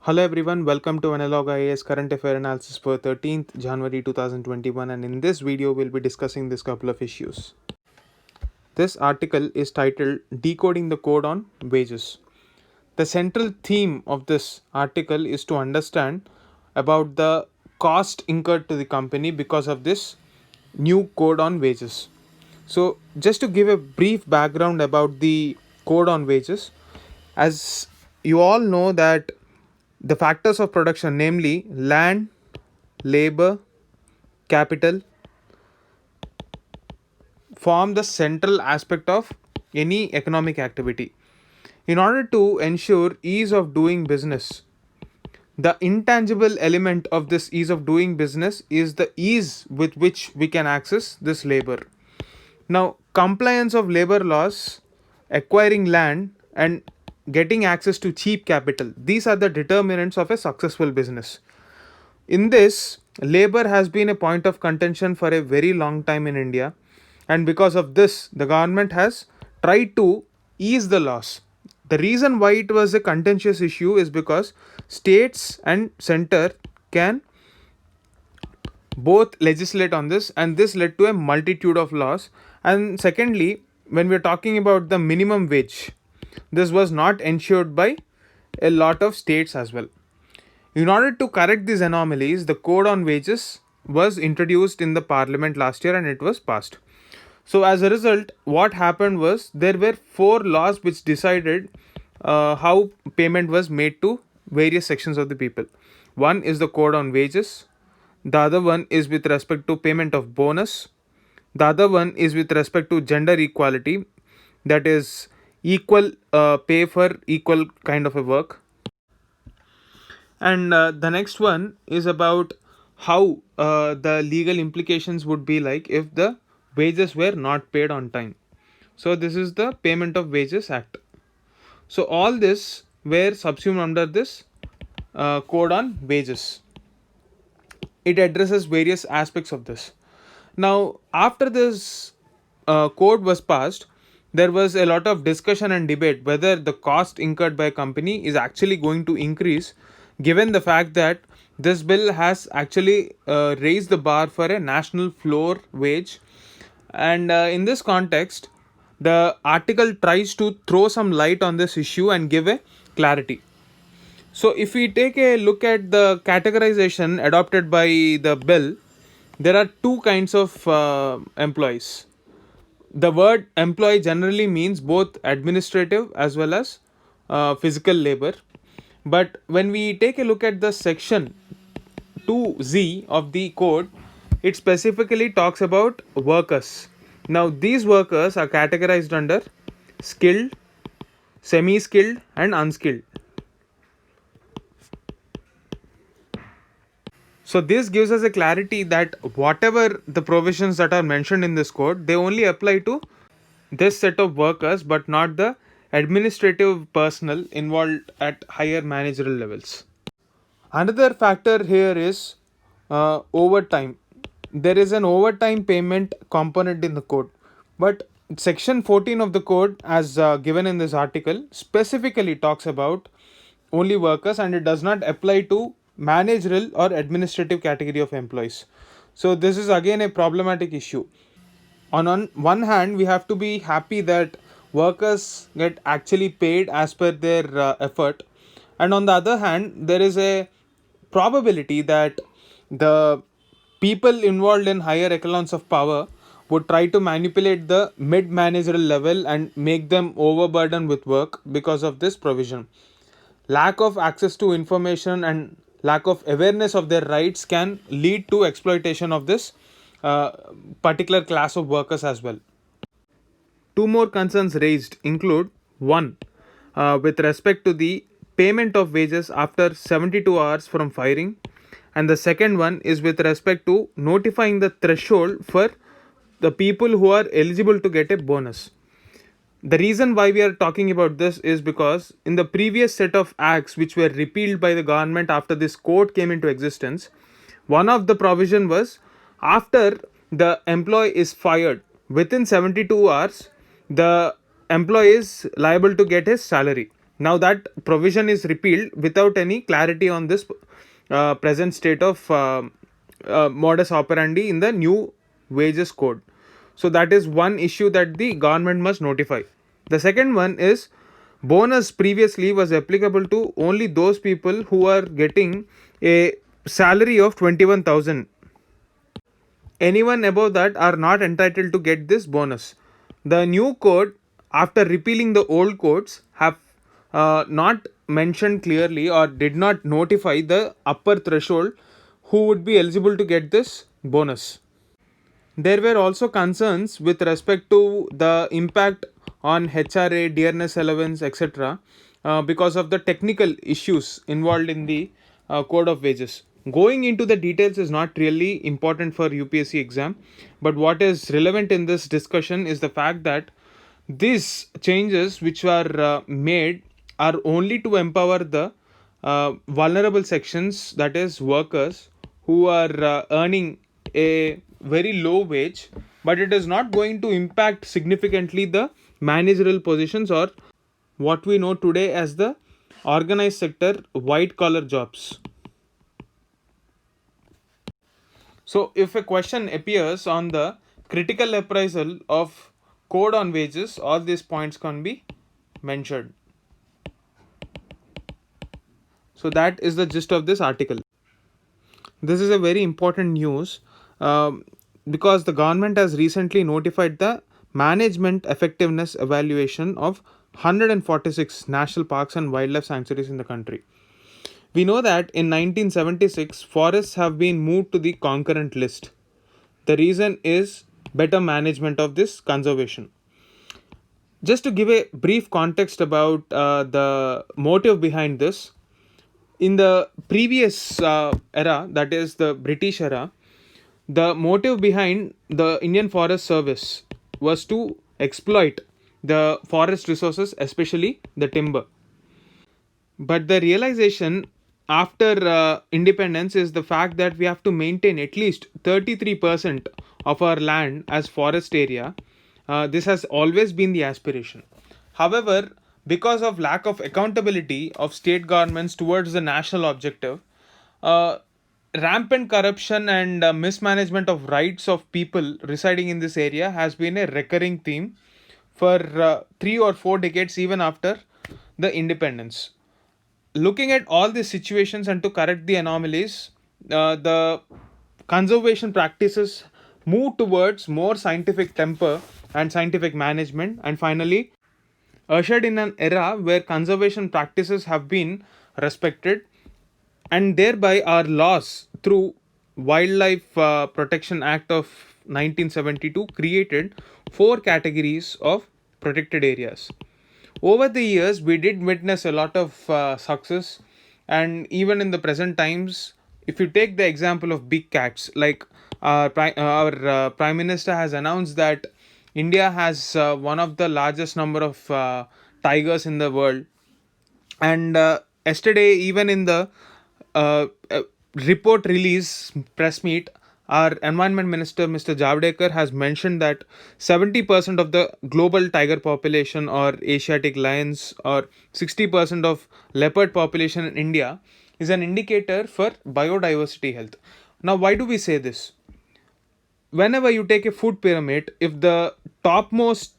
Hello everyone, welcome to Analog IAS Current Affair Analysis for 13th January 2021, and in this video we'll be discussing this couple of issues. This article is titled Decoding the Code on Wages. The central theme of this article is to understand about the cost incurred to the company because of this new code on wages. So just to give a brief background about the code on wages, as you all know that the factors of production, namely land, labor, capital, form the central aspect of any economic activity. In order to ensure ease of doing business, the intangible element of this ease of doing business is the ease with which we can access this labor. Now, compliance of labor laws, acquiring land, and getting access to cheap capital, these are the determinants of a successful business. In this, labor has been a point of contention for a very long time in India, and because of this, the government has tried to ease the laws. The reason why it was a contentious issue is because states and center can both legislate on this, and this led to a multitude of laws. And secondly, when we're talking about the minimum wage, this was not ensured by a lot of states as well. In order to correct these anomalies, the code on wages was introduced in the parliament last year and it was passed. So, as a result, what happened was there were four laws which decided how payment was made to various sections of the people. One is the code on wages, the other one is with respect to payment of bonus, the other one is with respect to gender equality, that is equal pay for equal kind of a work, and the next one is about how the legal implications would be like if the wages were not paid on time. So this is the Payment of Wages Act. So all this were subsumed under this code on wages. It addresses various aspects of this. Now after this code was passed, there was a lot of discussion and debate whether the cost incurred by a company is actually going to increase, given the fact that this bill has actually raised the bar for a national floor wage. And in this context, the article tries to throw some light on this issue and give a clarity. So, if we take a look at the categorization adopted by the bill, there are two kinds of employees. The word employee generally means both administrative as well as physical labor. But when we take a look at the section 2Z of the code, it specifically talks about workers. Now, these workers are categorized under skilled, semi skilled, and unskilled. So this gives us a clarity that whatever the provisions that are mentioned in this code, they only apply to this set of workers but not the administrative personnel involved at higher managerial levels. Another factor here is overtime. There is an overtime payment component in the code, but section 14 of the code, as given in this article, specifically talks about only workers and it does not apply to managerial or administrative category of employees. So this is again a problematic issue. On one hand, we have to be happy that workers get actually paid as per their effort, and on the other hand, there is a probability that the people involved in higher echelons of power would try to manipulate the mid managerial level and make them overburdened with work because of this provision. Lack of access to information and lack of awareness of their rights can lead to exploitation of this uh, particular class of workers as well. Two more concerns raised include one, with respect to the payment of wages after 72 hours from firing, and the second one is with respect to notifying the threshold for the people who are eligible to get a bonus. The reason why we are talking about this is because in the previous set of acts which were repealed by the government after this code came into existence, one of the provision was after the employee is fired within 72 hours, the employee is liable to get his salary. Now that provision is repealed without any clarity on this present state of modus operandi in the new wages code. So that is one issue that the government must notify. The second one is bonus previously was applicable to only those people who are getting a salary of 21,000. Anyone above that are not entitled to get this bonus. The new code, after repealing the old codes, have not mentioned clearly or did not notify the upper threshold who would be eligible to get this bonus. There were also concerns with respect to the impact on HRA, dearness allowance, etc., because of the technical issues involved in the code of wages. Going into the details is not really important for UPSC exam, but what is relevant in this discussion is the fact that these changes which were made are only to empower the vulnerable sections, that is workers who are earning a very low wage, but it is not going to impact significantly the managerial positions or what we know today as the organized sector white collar jobs. So if a question appears on the critical appraisal of code on wages, all these points can be mentioned. So that is the gist of this article. This is a very important news, because the government has recently notified the management effectiveness evaluation of 146 national parks and wildlife sanctuaries in the country. We know that in 1976 forests have been moved to the concurrent list. The reason is better management of this conservation. Just to give a brief context about the motive behind this, in the previous era, that is the British era, the motive behind the Indian Forest Service was to exploit the forest resources, especially the timber. But the realization after independence is the fact that we have to maintain at least 33% of our land as forest area. This has always been the aspiration. However, because of lack of accountability of state governments towards the national objective, uh, rampant corruption and mismanagement of rights of people residing in this area has been a recurring theme for 3 or 4 decades, even after the independence. Looking at all these situations and to correct the anomalies, the conservation practices move towards more scientific temper and scientific management, and finally ushered in an era where conservation practices have been respected, and thereby our laws through Wildlife Protection Act of 1972 created 4 categories of protected areas. Over the years we did witness a lot of success, and even in the present times, if you take the example of big cats, like our prime minister has announced that India has one of the largest number of tigers in the world. And yesterday, even in the report release press meet, our environment minister Mr. Javadekar has mentioned that 70% of the global tiger population or Asiatic lions or 60% of leopard population in India is an indicator for biodiversity health. Now, why do we say this? Whenever you take a food pyramid, if the topmost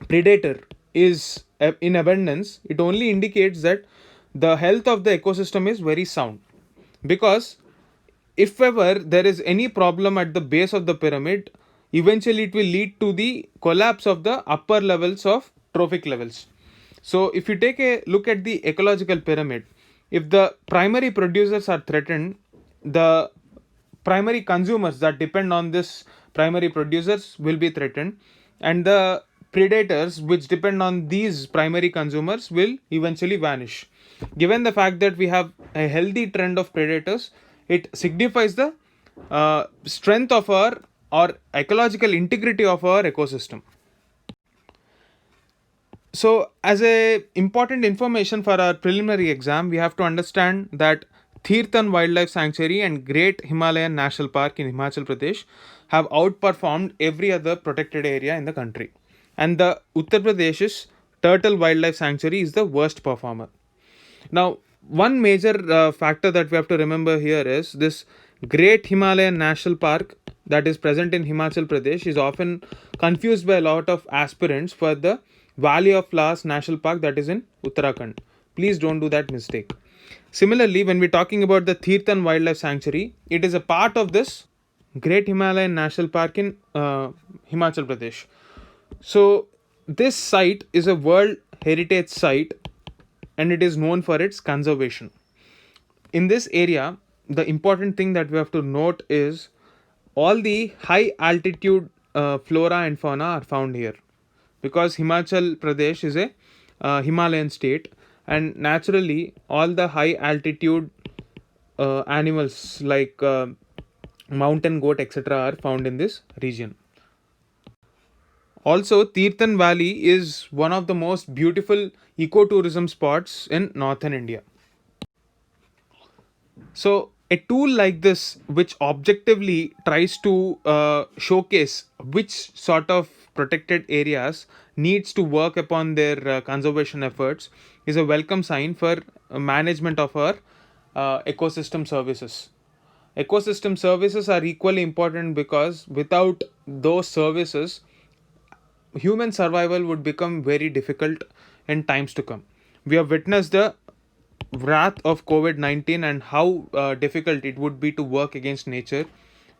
predator is in abundance, it only indicates that the health of the ecosystem is very sound. Because if ever there is any problem at the base of the pyramid, eventually it will lead to the collapse of the upper levels of trophic levels. So if you take a look at the ecological pyramid, if the primary producers are threatened, the primary consumers that depend on this primary producers will be threatened, and the predators which depend on these primary consumers will eventually vanish. Given the fact that we have a healthy trend of predators, it signifies the strength of our or ecological integrity of our ecosystem. So as a important information for our preliminary exam, we have to understand that Tirthan Wildlife Sanctuary and Great Himalayan National Park in Himachal Pradesh have outperformed every other protected area in the country, and the Uttar Pradesh's Turtle Wildlife Sanctuary is the worst performer. Now, one major factor that we have to remember here is this Great Himalayan National Park that is present in Himachal Pradesh is often confused by a lot of aspirants for the Valley of Flowers National Park that is in Uttarakhand. Please don't do that mistake. Similarly, when we're talking about the Tirthan Wildlife Sanctuary, it is a part of this Great Himalayan National Park in Himachal Pradesh. So, this site is a World Heritage Site and it is known for its conservation. In this area, the important thing that we have to note is all the high altitude flora and fauna are found here because Himachal Pradesh is a Himalayan state, and naturally, all the high altitude animals like mountain goat, etc., are found in this region. Also, Tirthan Valley is one of the most beautiful ecotourism spots in northern India. So, a tool like this, which objectively tries to showcase which sort of protected areas needs to work upon their conservation efforts, is a welcome sign for management of our ecosystem services. Ecosystem services are equally important because without those services, human survival would become very difficult in times to come. We have witnessed the wrath of COVID 19 and how difficult it would be to work against nature.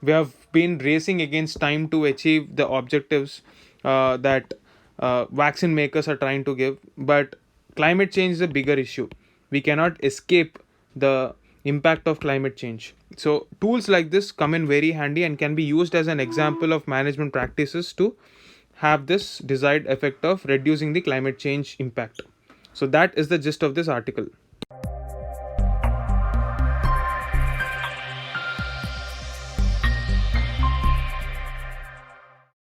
We have been racing against time to achieve the objectives that vaccine makers are trying to give, but climate change is a bigger issue. We cannot escape the impact of climate change. So, tools like this come in very handy and can be used as an example of management practices to have this desired effect of reducing the climate change impact. So, that is the gist of this article.